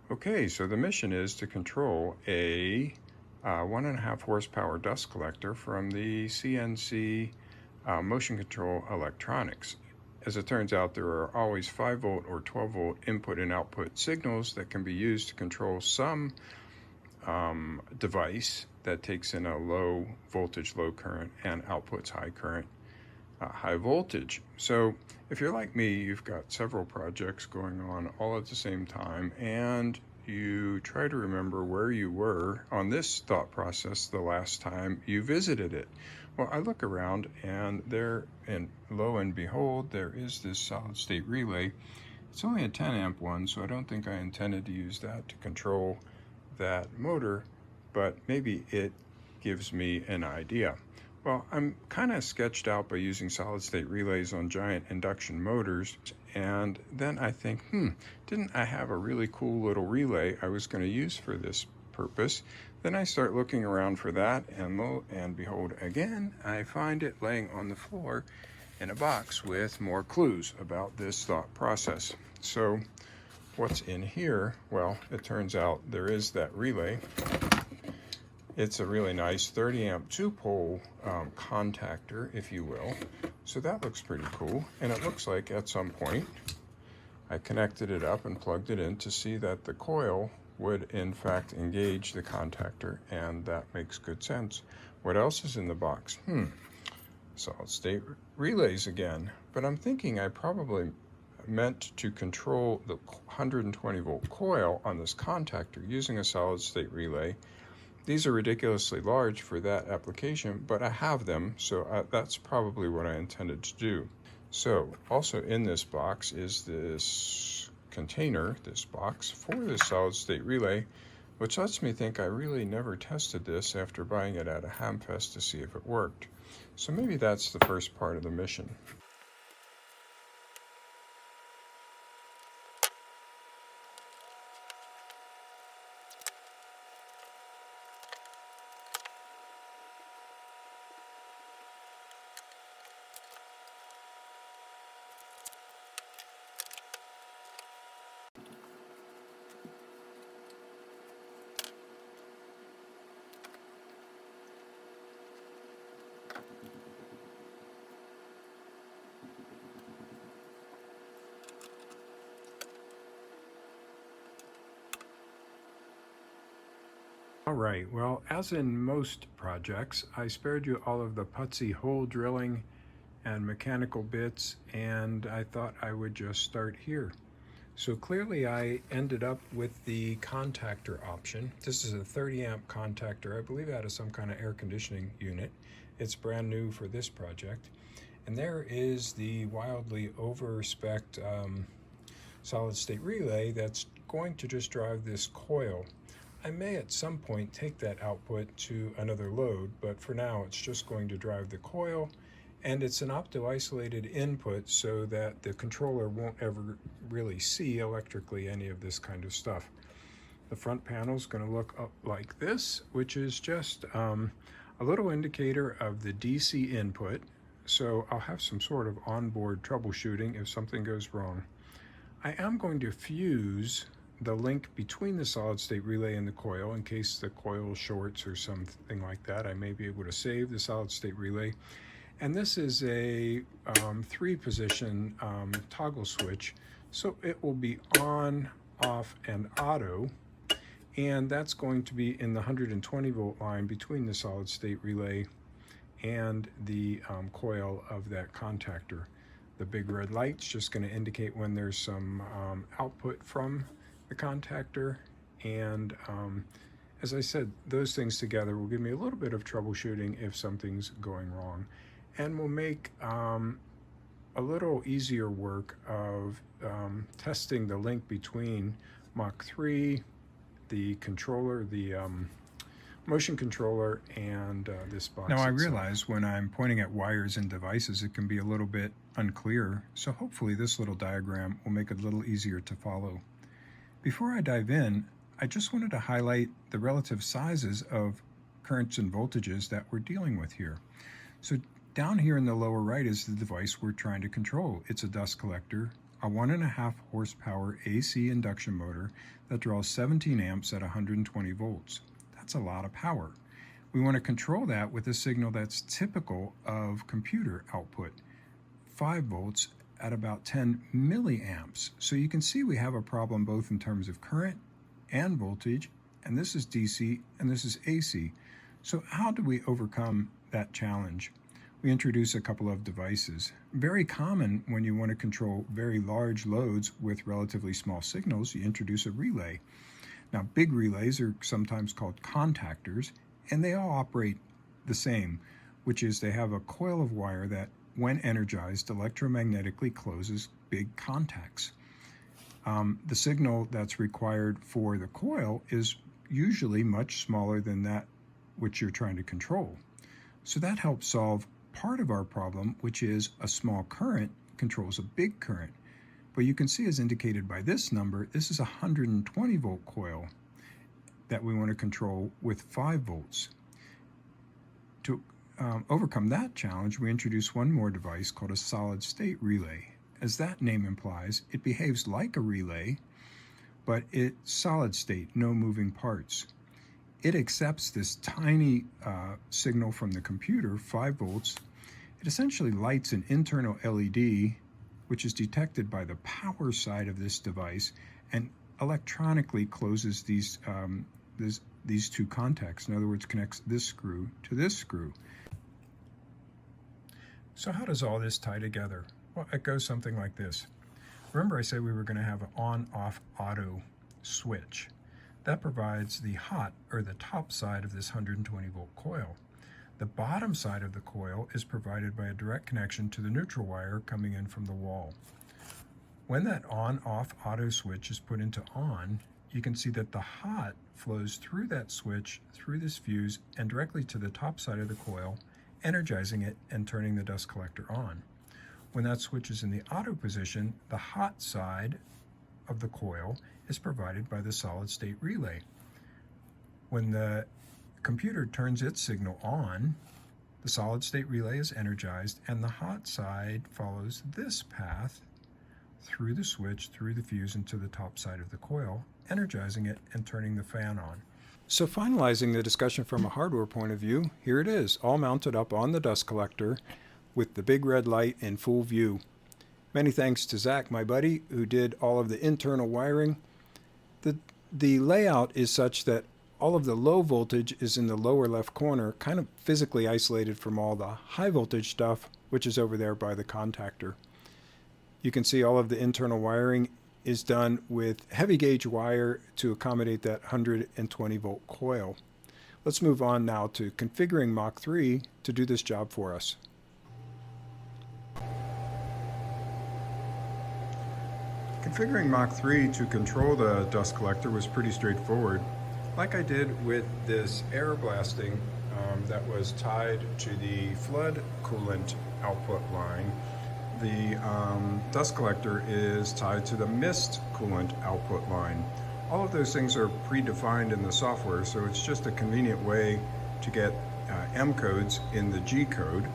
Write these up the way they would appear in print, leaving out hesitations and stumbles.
Okay, so the mission is to control a 1.5 horsepower dust collector from the CNC motion control electronics. As it turns out, there are always 5 volt or 12 volt input and output signals that can be used to control some device that takes in a low voltage, low current, and outputs high current, high voltage. So if you're like me, you've got several projects going on all at the same time, and you try to remember where you were on this thought process the last time you visited it. Well, I look around, and there, and lo and behold, there is this solid state relay. It's only a 10 amp one, so I don't think I intended to use that to control that motor, but maybe it gives me an idea. Well, I'm kind of sketched out by using solid state relays on giant induction motors, and then I think, didn't I have a really cool little relay I was going to use for this purpose? Then I start looking around for that, and lo and behold, again, I find it laying on the floor in a box with more clues about this thought process. So what's in here? Well, it turns out there is that relay. It's a really nice 30 amp 2-pole contactor, if you will. So that looks pretty cool. And it looks like at some point I connected it up and plugged it in to see that the coil would in fact engage the contactor, and that makes good sense. What else is in the box? Solid state relays again. But I'm thinking I probably meant to control the 120 volt coil on this contactor using a solid state relay. These are ridiculously large for that application, but I have them, so that's probably what I intended to do. So also in this box is this container, this box for this solid state relay, which lets me think I really never tested this after buying it at a Hamfest to see if it worked. So maybe that's the first part of the mission. All right, well, as in most projects, I spared you all of the putsy hole drilling and mechanical bits, and I thought I would just start here. So clearly I ended up with the contactor option. This is a 30 amp contactor. I believe that is some kind of air conditioning unit. It's brand new for this project. And there is the wildly over-spec'd solid state relay that's going to just drive this coil. I may at some point take that output to another load, but for now it's just going to drive the coil, and it's an opto-isolated input so that the controller won't ever really see electrically any of this kind of stuff. The front panel is going to look up like this, which is just a little indicator of the DC input, so I'll have some sort of onboard troubleshooting if something goes wrong. I am going to fuse the link between the solid state relay and the coil in case the coil shorts or something like that. I may be able to save the solid state relay. And this is a 3-position toggle switch, so it will be on, off, and auto, and that's going to be in the 120 volt line between the solid state relay and the coil of that contactor. The big red light's just going to indicate when there's some output from the contactor, and as I said, those things together will give me a little bit of troubleshooting if something's going wrong, and will make a little easier work of testing the link between Mach 3, the controller, the motion controller, and this box. Now I realize when I'm pointing at wires and devices it can be a little bit unclear, so hopefully this little diagram will make it a little easier to follow. Before I dive in, I just wanted to highlight the relative sizes of currents and voltages that we're dealing with here. So down here in the lower right is the device we're trying to control. It's a dust collector, a 1.5 horsepower AC induction motor that draws 17 amps at 120 volts. That's a lot of power. We want to control that with a signal that's typical of computer output, 5 volts at about 10 milliamps. So you can see we have a problem both in terms of current and voltage, and this is DC and this is AC. So how do we overcome that challenge? We introduce a couple of devices. Very common when you want to control very large loads with relatively small signals, you introduce a relay. Now, big relays are sometimes called contactors, and they all operate the same, which is they have a coil of wire that, when energized, electromagnetically closes big contacts. The signal that's required for the coil is usually much smaller than that which you're trying to control. So that helps solve part of our problem, which is a small current controls a big current. But you can see, as indicated by this number, this is a 120 volt coil that we want to control with 5 volts. To overcome that challenge, we introduce one more device called a solid state relay. As that name implies, it behaves like a relay, but it's solid state, no moving parts. It accepts this tiny signal from the computer, 5 volts. It essentially lights an internal LED, which is detected by the power side of this device, and electronically closes these two contacts. In other words, connects this screw to this screw. So how does all this tie together? Well, it goes something like this. Remember I said we were going to have an on-off auto switch. That provides the hot, or the top side of this 120 volt coil. The bottom side of the coil is provided by a direct connection to the neutral wire coming in from the wall. When that on-off auto switch is put into on, you can see that the hot flows through that switch, through this fuse, and directly to the top side of the coil, energizing it and turning the dust collector on. When that switch is in the auto position, the hot side of the coil is provided by the solid state relay. When the computer turns its signal on, the solid state relay is energized, and the hot side follows this path through the switch, through the fuse, into the top side of the coil, energizing it and turning the fan on. So finalizing the discussion from a hardware point of view, here it is, all mounted up on the dust collector with the big red light in full view. Many thanks to Zach, my buddy, who did all of the internal wiring. The layout is such that all of the low voltage is in the lower left corner, kind of physically isolated from all the high voltage stuff, which is over there by the contactor. You can see all of the internal wiring is done with heavy gauge wire to accommodate that 120 volt coil. Let's move on now to configuring Mach 3 to do this job for us. Configuring Mach 3 to control the dust collector was pretty straightforward. Like I did with this air blasting that was tied to the flood coolant output line, the dust collector is tied to the mist coolant output line. All of those things are predefined in the software, so it's just a convenient way to get M codes in the G code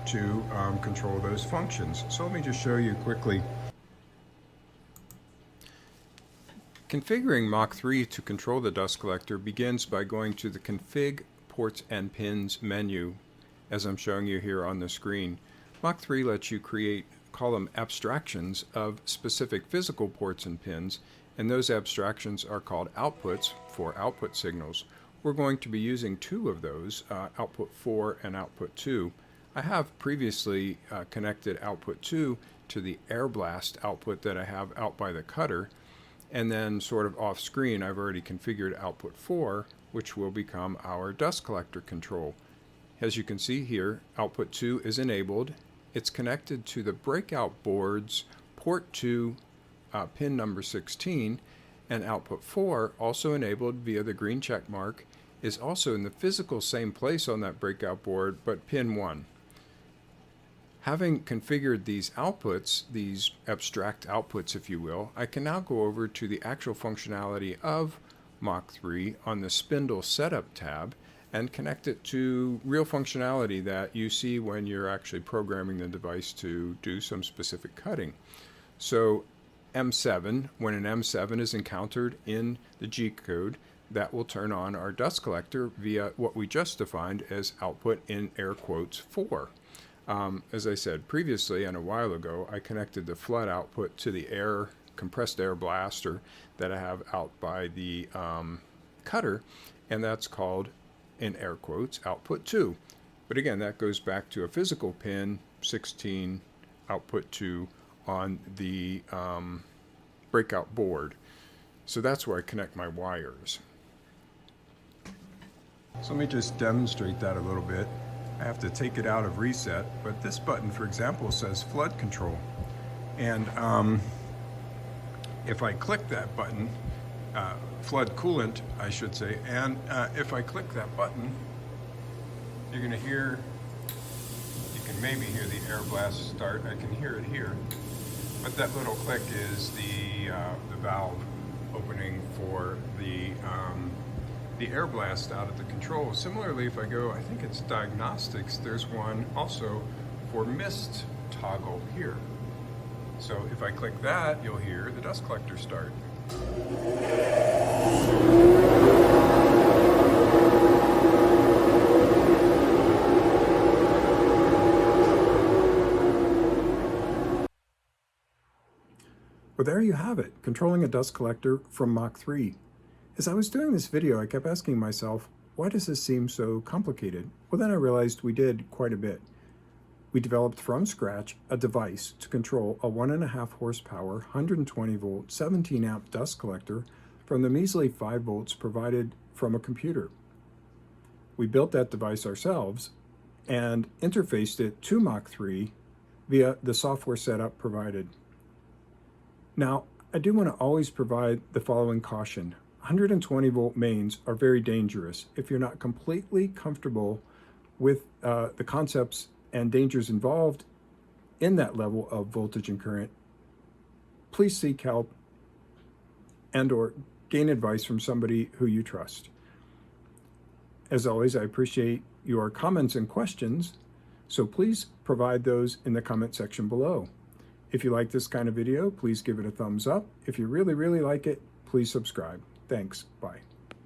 to control those functions. So let me just show you quickly. Configuring Mach 3 to control the dust collector begins by going to the Config Ports and Pins menu, as I'm showing you here on the screen. Mach 3 lets you call them abstractions of specific physical ports and pins, and those abstractions are called outputs for output signals. We're going to be using 2 of those, output 4 and output 2. I have previously connected output 2 to the air blast output that I have out by the cutter, and then sort of off screen I've already configured output 4, which will become our dust collector control. As you can see here, output 2 is enabled. It's connected to the breakout board's port 2 pin number 16, and output 4, also enabled via the green check mark, is also in the physical same place on that breakout board, but pin 1. Having configured these outputs, these abstract outputs if you will, I can now go over to the actual functionality of Mach 3 on the Spindle Setup tab and connect it to real functionality that you see when you're actually programming the device to do some specific cutting. So M7. When an M7 is encountered in the G code, that will turn on our dust collector via what we just defined as output in air quotes 4. As I said previously and a while ago, I connected the flood output to the compressed air blaster that I have out by the cutter, and that's called, in air quotes, output 2. But again, that goes back to a physical pin 16 output 2 on the breakout board. So that's where I connect my wires. So let me just demonstrate that a little bit. I have to take it out of reset, but this button, for example, says flood control. And if I click that button, flood coolant, I should say, and if I click that button, you're going to hear, you can maybe hear the air blast start. I can hear it here. But that little click is the valve opening for the air blast out of the control. Similarly, if I go, I think it's diagnostics, there's one also for mist toggle here. So if I click that, you'll hear the dust collector start. Well, there you have it, controlling a dust collector from Mach 3. As I was doing this video, I kept asking myself, why does this seem so complicated? Well, then I realized we did quite a bit. We developed from scratch a device to control a 1.5 horsepower, 120 volt, 17 amp dust collector from the measly 5 volts provided from a computer. We built that device ourselves and interfaced it to Mach 3 via the software setup provided. Now, I do want to always provide the following caution. 120 volt mains are very dangerous. If you're not completely comfortable with the concepts and dangers involved in that level of voltage and current, please seek help and/or gain advice from somebody who you trust. As always, I appreciate your comments and questions, so please provide those in the comment section below. If you like this kind of video, please give it a thumbs up. If you really, really like it, please subscribe. Thanks. Bye.